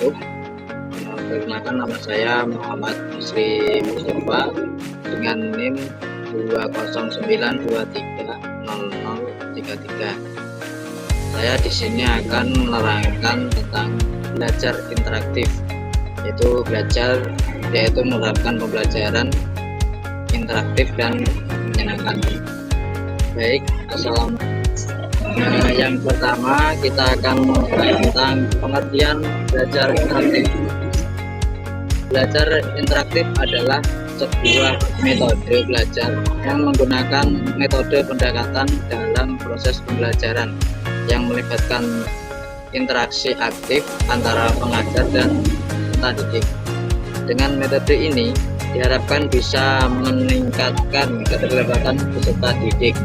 wabarakatuh. Perkenalkan, nama saya Muhammad Musri Mustafa dengan NIM 209230033. Saya di sini akan menerangkan tentang belajar interaktif, yaitu menerapkan pembelajaran interaktif dan menyenangkan. Baik, yang pertama kita akan membahas tentang pengertian belajar interaktif. Belajar interaktif adalah sebuah metode belajar yang menggunakan metode pendekatan dalam proses pembelajaran yang melibatkan interaksi aktif antara pengajar dan peserta didik. Dengan metode ini diharapkan bisa meningkatkan keterlibatan peserta didik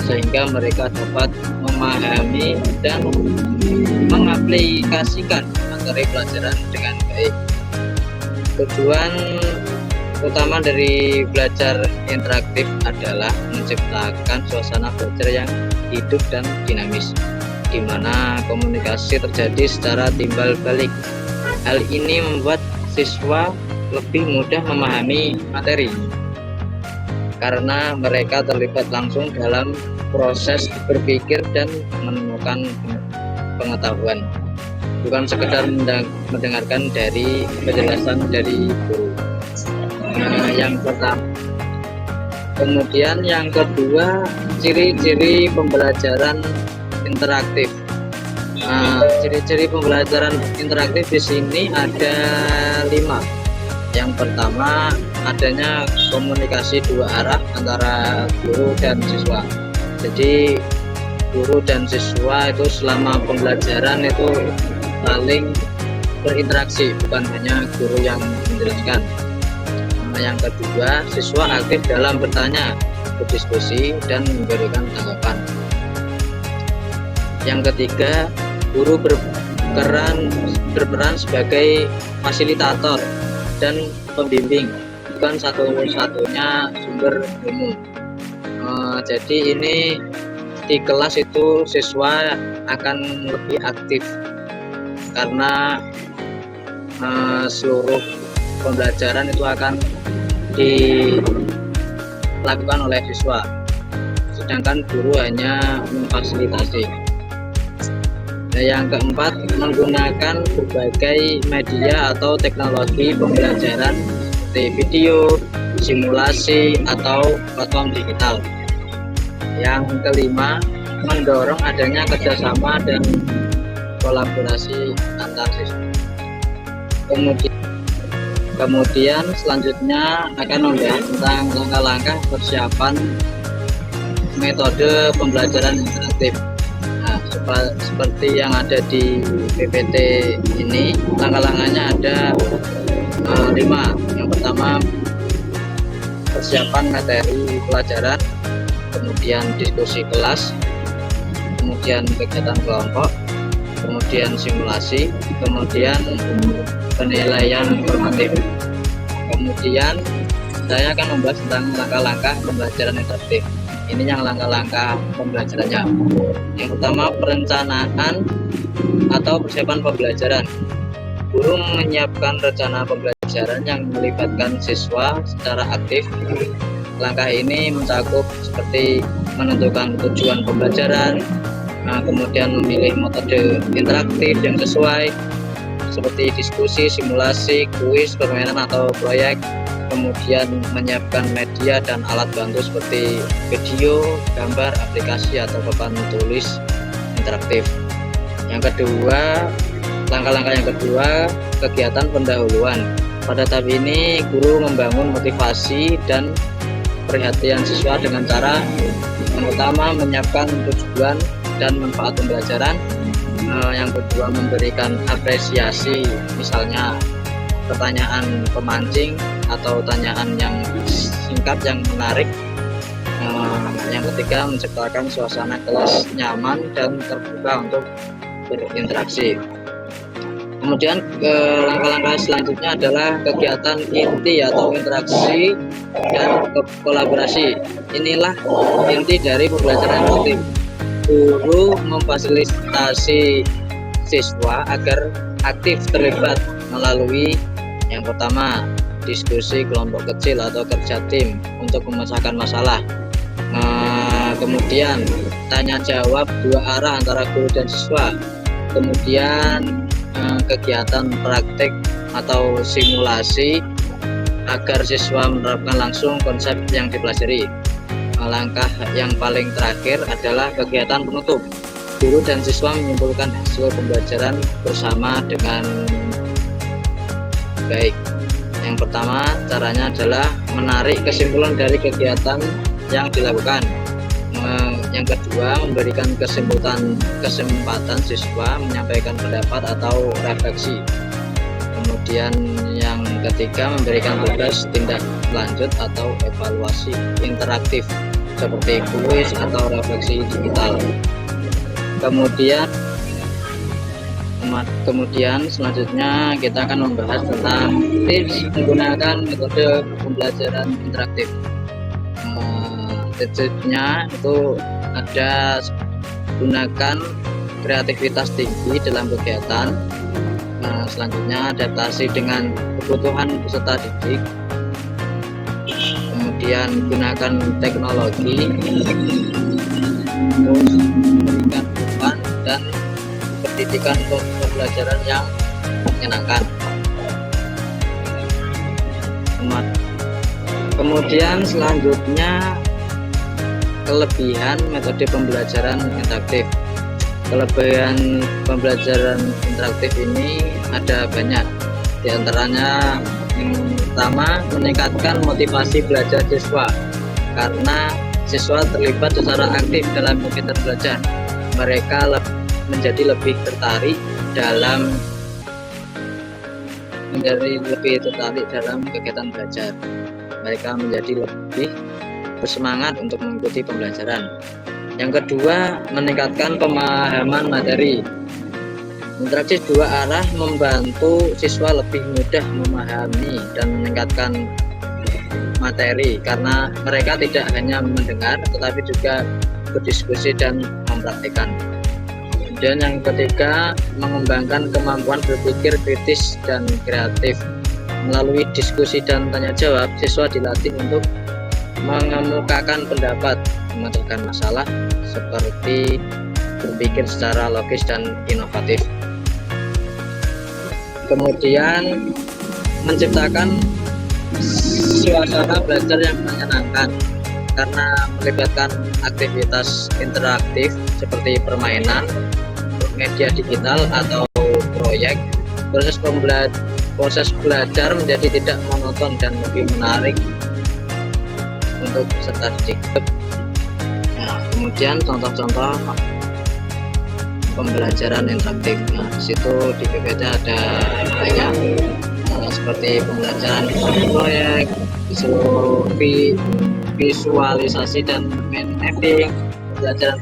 sehingga mereka dapat memahami dan mengaplikasikan materi pelajaran dengan baik. Tujuan utama dari belajar interaktif adalah menciptakan suasana belajar yang hidup dan dinamis, di mana komunikasi terjadi secara timbal balik. Hal ini membuat siswa lebih mudah memahami materi karena mereka terlibat langsung dalam proses berpikir dan menemukan pengetahuan, bukan sekedar mendengarkan dari penjelasan dari guru. Yang pertama. Kemudian yang kedua, ciri-ciri pembelajaran interaktif. Ciri-ciri pembelajaran interaktif di sini ada 5. Yang pertama, adanya komunikasi dua arah antara guru dan siswa. Jadi guru dan siswa itu selama pembelajaran itu saling berinteraksi, bukan hanya guru yang menjelaskan. Yang kedua, siswa aktif dalam bertanya, berdiskusi, dan memberikan tanggapan. Yang ketiga, guru berperan sebagai fasilitator dan pembimbing, bukan satu-satunya sumber ilmu. Jadi ini di kelas itu siswa akan lebih aktif karena seluruh pembelajaran itu akan dilakukan oleh siswa, sedangkan guru hanya memfasilitasi. Yang keempat, menggunakan berbagai media atau teknologi pembelajaran seperti video, simulasi, atau platform digital. Yang kelima, mendorong adanya kerjasama dan kolaborasi antar siswa. Kemudian selanjutnya akan membahas tentang langkah-langkah persiapan metode pembelajaran interaktif. Seperti yang ada di PPT ini, langkah-langkahnya ada 5. Yang pertama, persiapan materi pelajaran, kemudian diskusi kelas, kemudian kegiatan kelompok, kemudian simulasi, kemudian penilaian formatif. Kemudian saya akan membahas tentang langkah-langkah pembelajaran interaktif. Ini yang langkah-langkah pembelajarannya. Yang pertama, perencanaan atau persiapan pembelajaran. Guru menyiapkan rencana pembelajaran yang melibatkan siswa secara aktif. Langkah ini mencakup seperti menentukan tujuan pembelajaran, kemudian memilih metode interaktif yang sesuai seperti diskusi, simulasi, kuis, permainan atau proyek, kemudian menyiapkan media dan alat bantu seperti video, gambar, aplikasi atau papan tulis interaktif. Yang kedua, langkah-langkah yang kedua, kegiatan pendahuluan. Pada tahap ini guru membangun motivasi dan perhatian siswa dengan cara yang pertama, menyiapkan tujuan dan manfaat pembelajaran. Yang kedua, memberikan apresiasi, misalnya pertanyaan pemancing atau tanyaan yang singkat yang menarik. Yang ketiga, menciptakan suasana kelas nyaman dan terbuka untuk berinteraksi. Kemudian langkah-langkah selanjutnya adalah kegiatan inti atau interaksi dan kolaborasi. Inilah inti dari pembelajaran interaktif. Guru memfasilitasi siswa agar aktif terlibat melalui yang pertama diskusi kelompok kecil atau kerja tim untuk memecahkan masalah. Kemudian tanya jawab dua arah antara guru dan siswa. Kemudian kegiatan praktik atau simulasi agar siswa menerapkan langsung konsep yang dipelajari. Langkah yang paling terakhir adalah kegiatan penutup. Guru dan siswa menyimpulkan hasil pembelajaran bersama dengan baik. Yang pertama, caranya adalah menarik kesimpulan dari kegiatan yang dilakukan. Yang kedua, memberikan kesempatan siswa menyampaikan pendapat atau refleksi. Kemudian yang ketiga, memberikan tugas tindak lanjut atau evaluasi interaktif seperti kuis atau refleksi digital. Kemudian selanjutnya kita akan membahas tentang tips menggunakan metode pembelajaran interaktif. Tipsnya itu ada gunakan kreativitas tinggi dalam kegiatan. Selanjutnya adaptasi dengan kebutuhan peserta didik. Kemudian gunakan teknologi, terus memberikan beban dan pendidikan pembelajaran yang menyenangkan. Kemudian selanjutnya kelebihan metode pembelajaran interaktif. Kelebihan pembelajaran interaktif ini ada banyak. Di antaranya yang pertama, meningkatkan motivasi belajar siswa karena siswa terlibat secara aktif dalam kegiatan belajar. Mereka menjadi lebih tertarik dalam kegiatan belajar. Mereka menjadi lebih bersemangat untuk mengikuti pembelajaran. Yang kedua, meningkatkan pemahaman materi. Interaksi dua arah membantu siswa lebih mudah memahami dan meningkatkan materi karena mereka tidak hanya mendengar tetapi juga berdiskusi dan mempraktikkan. Dan yang ketiga, mengembangkan kemampuan berpikir kritis dan kreatif. Melalui diskusi dan tanya jawab, siswa dilatih untuk mengemukakan pendapat, memecahkan masalah, seperti berpikir secara logis dan inovatif. Kemudian menciptakan suasana belajar yang menyenangkan karena melibatkan aktivitas interaktif seperti permainan, media digital atau proyek. Proses belajar menjadi tidak monoton dan lebih menarik untuk peserta didik. Kemudian contoh-contoh pembelajaran interaktif. Di situ di PPT ada banyak seperti pembelajaran proyek, visualisasi dan mapping, pembelajaran